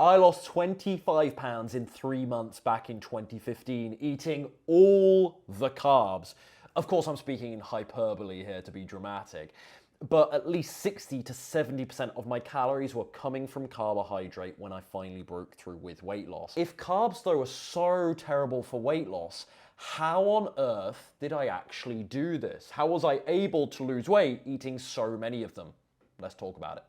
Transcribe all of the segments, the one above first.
I lost 25 pounds in 3 months back in 2015, eating all the carbs. Of course, I'm speaking in hyperbole here to be dramatic, but at least 60 to 70% of my calories were coming from carbohydrate when I finally broke through with weight loss. If carbs, though, are so terrible for weight loss, how on earth did I actually do this? How was I able to lose weight eating so many of them? Let's talk about it.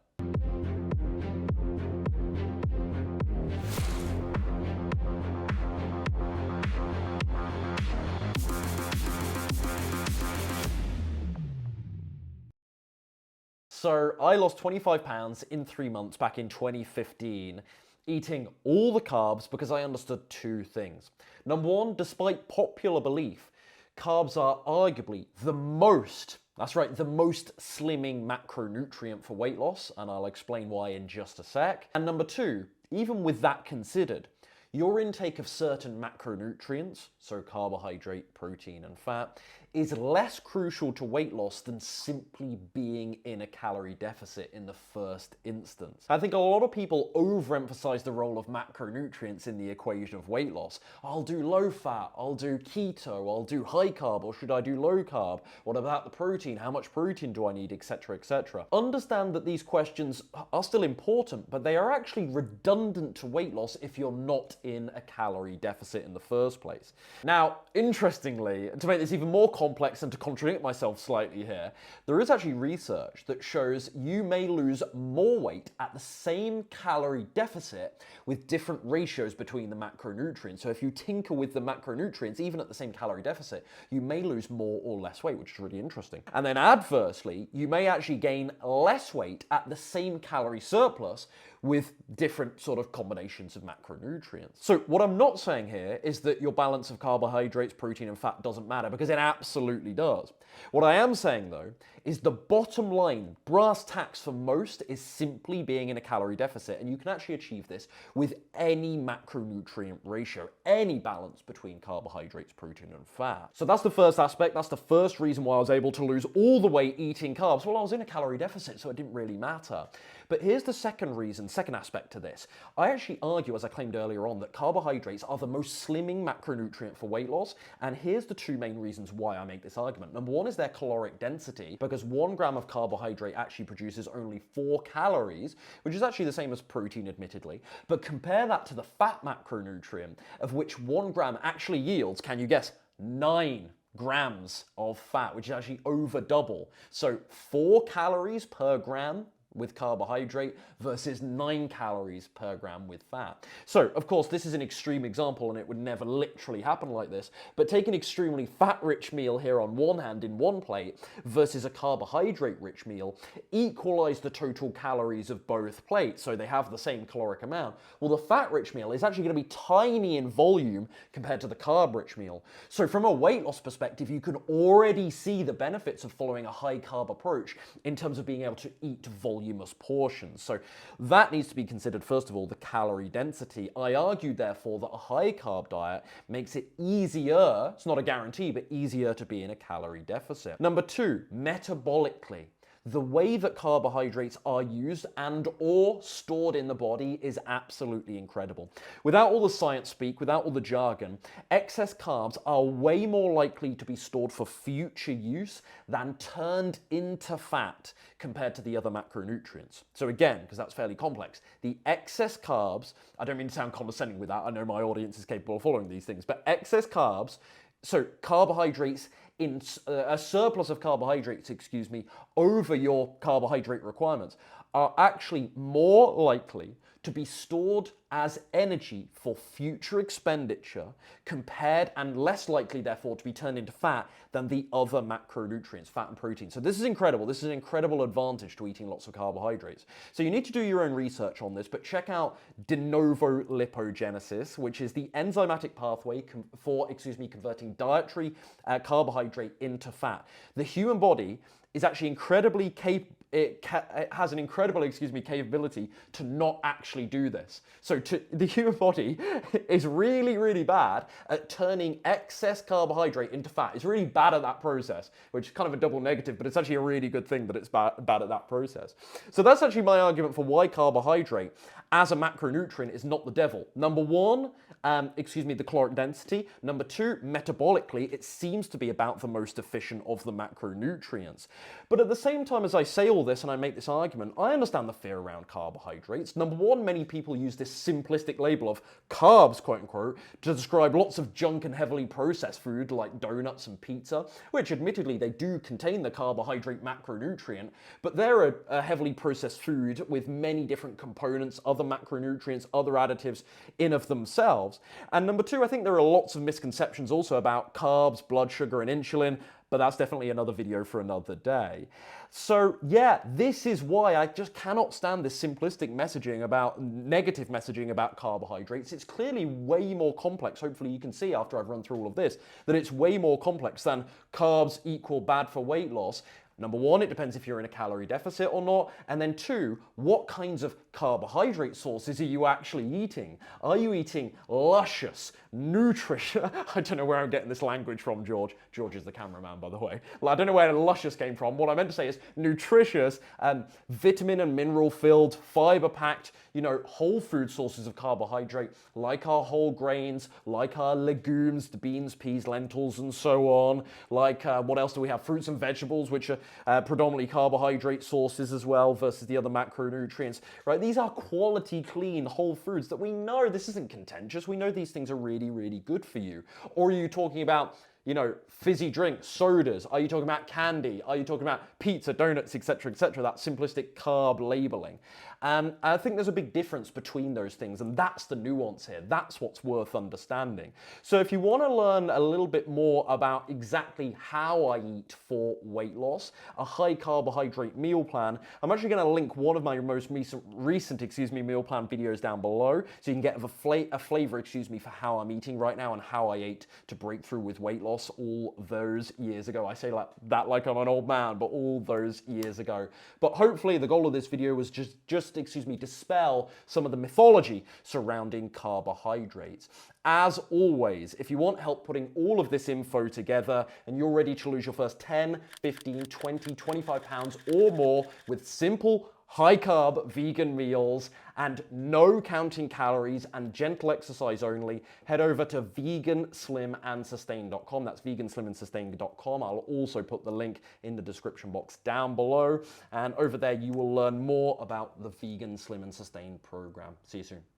So I lost 25 pounds in 3 months back in 2015, eating all the carbs because I understood two things. Number one, despite popular belief, carbs are arguably the most, that's right, the most slimming macronutrient for weight loss, and I'll explain why in just a sec. And number two, even with that considered, your intake of certain macronutrients, so carbohydrate, protein, and fat, is less crucial to weight loss than simply being in a calorie deficit in the first instance. I think a lot of people overemphasize the role of macronutrients in the equation of weight loss. I'll do low fat, I'll do keto, I'll do high carb, or should I do low carb? What about the protein? How much protein do I need, etc., etc. Understand that these questions are still important, but they are actually redundant to weight loss if you're not in a calorie deficit in the first place. Now, interestingly, to make this even more complex and to contradict myself slightly here, there is actually research that shows you may lose more weight at the same calorie deficit with different ratios between the macronutrients. So if you tinker with the macronutrients, even at the same calorie deficit, you may lose more or less weight, which is really interesting. And then adversely, you may actually gain less weight at the same calorie surplus with different sort of combinations of macronutrients. So what I'm not saying here is that your balance of carbohydrates, protein, and fat doesn't matter, because it absolutely does. What I am saying, though, is the bottom line, brass tacks for most, is simply being in a calorie deficit, and you can actually achieve this with any macronutrient ratio, any balance between carbohydrates, protein, and fat. So that's the first aspect. That's the first reason why I was able to lose all the weight eating carbs. Well, I was in a calorie deficit, so it didn't really matter. But here's the second reason, second aspect to this. I actually argue, as I claimed earlier on, that carbohydrates are the most slimming macronutrient for weight loss, and here's the two main reasons why I make this argument. Number one is their caloric density, because 1 gram of carbohydrate actually produces only 4 calories, which is actually the same as protein, admittedly. But compare that to the fat macronutrient, of which 1 gram actually yields, can you guess, 9 grams of fat, which is actually over double. So 4 calories per gram with carbohydrate versus 9 calories per gram with fat. So, of course, this is an extreme example and it would never literally happen like this, but take an extremely fat-rich meal here on one hand in one plate versus a carbohydrate-rich meal, equalize the total calories of both plates so they have the same caloric amount. Well, the fat-rich meal is actually going to be tiny in volume compared to the carb-rich meal. So from a weight loss perspective, you can already see the benefits of following a high-carb approach in terms of being able to eat voluminous portions. So that needs to be considered, first of all, the calorie density. I argue, therefore, that a high-carb diet makes it easier, it's not a guarantee, but easier to be in a calorie deficit. Number two, metabolically. The way that carbohydrates are used and or stored in the body is absolutely incredible. Without all the science speak, without all the jargon, excess carbs are way more likely to be stored for future use than turned into fat compared to the other macronutrients. So again, because that's fairly complex, the excess carbs, I don't mean to sound condescending with that, I know my audience is capable of following these things, but excess carbs, so carbohydrates, in a surplus of carbohydrates, over your carbohydrate requirements are actually more likely to be stored as energy for future expenditure compared, and less likely therefore to be turned into fat than the other macronutrients, fat and protein. So this is incredible. This is an incredible advantage to eating lots of carbohydrates. So you need to do your own research on this, but check out de novo lipogenesis, which is the enzymatic pathway for converting dietary carbohydrate into fat. The human body is actually incredibly it has an incredible, capability to not actually do this. So the human body is really, really bad at turning excess carbohydrate into fat. It's really bad at that process, which is kind of a double negative, but it's actually a really good thing that it's bad at that process. So that's actually my argument for why carbohydrate as a macronutrient is not the devil. Number one, the caloric density. Number two, metabolically, it seems to be about the most efficient of the macronutrients. But at the same time as I say all this and I make this argument, I understand the fear around carbohydrates. Number one, many people use this simplistic label of carbs, quote unquote, to describe lots of junk and heavily processed food like donuts and pizza, which admittedly they do contain the carbohydrate macronutrient, but they're a heavily processed food with many different components, other macronutrients, other additives in of themselves. And number two, I think there are lots of misconceptions also about carbs, blood sugar, and insulin, but that's definitely another video for another day. So yeah, this is why I just cannot stand this simplistic messaging about, negative messaging about carbohydrates. It's clearly way more complex. Hopefully you can see after I've run through all of this, that it's way more complex than carbs equal bad for weight loss. Number one, it depends if you're in a calorie deficit or not. And then two, what kinds of carbohydrate sources are you actually eating? Are you eating luscious, nutritious, I don't know where I'm getting this language from, George. George is the cameraman, by the way. I don't know where luscious came from. What I meant to say is nutritious, vitamin and mineral filled, fiber packed, whole food sources of carbohydrate, like our whole grains, like our legumes, the beans, peas, lentils, and so on. Like, what else do we have? Fruits and vegetables, which are predominantly carbohydrate sources as well, versus the other macronutrients, right? These are quality, clean, whole foods that we know, this isn't contentious, we know these things are really, really good for you. Or are you talking about, fizzy drinks, sodas? Are you talking about candy? Are you talking about pizza, donuts, etc., etc.? That simplistic carb labeling. I think there's a big difference between those things, and that's the nuance here. That's what's worth understanding. So if you want to learn a little bit more about exactly how I eat for weight loss, a high carbohydrate meal plan, I'm actually going to link one of my most recent meal plan videos down below, so you can get a flavor, for how I'm eating right now and how I ate to break through with weight loss all those years ago. I say that like I'm an old man, but all those years ago. But hopefully the goal of this video was just dispel some of the mythology surrounding carbohydrates. As always, if you want help putting all of this info together and you're ready to lose your first 10, 15, 20, 25 pounds or more with simple, high carb vegan meals and no counting calories and gentle exercise only, head over to veganslimandsustain.com. That's veganslimandsustain.com. I'll also put the link in the description box down below. And over there, you will learn more about the Vegan Slim and Sustain program. See you soon.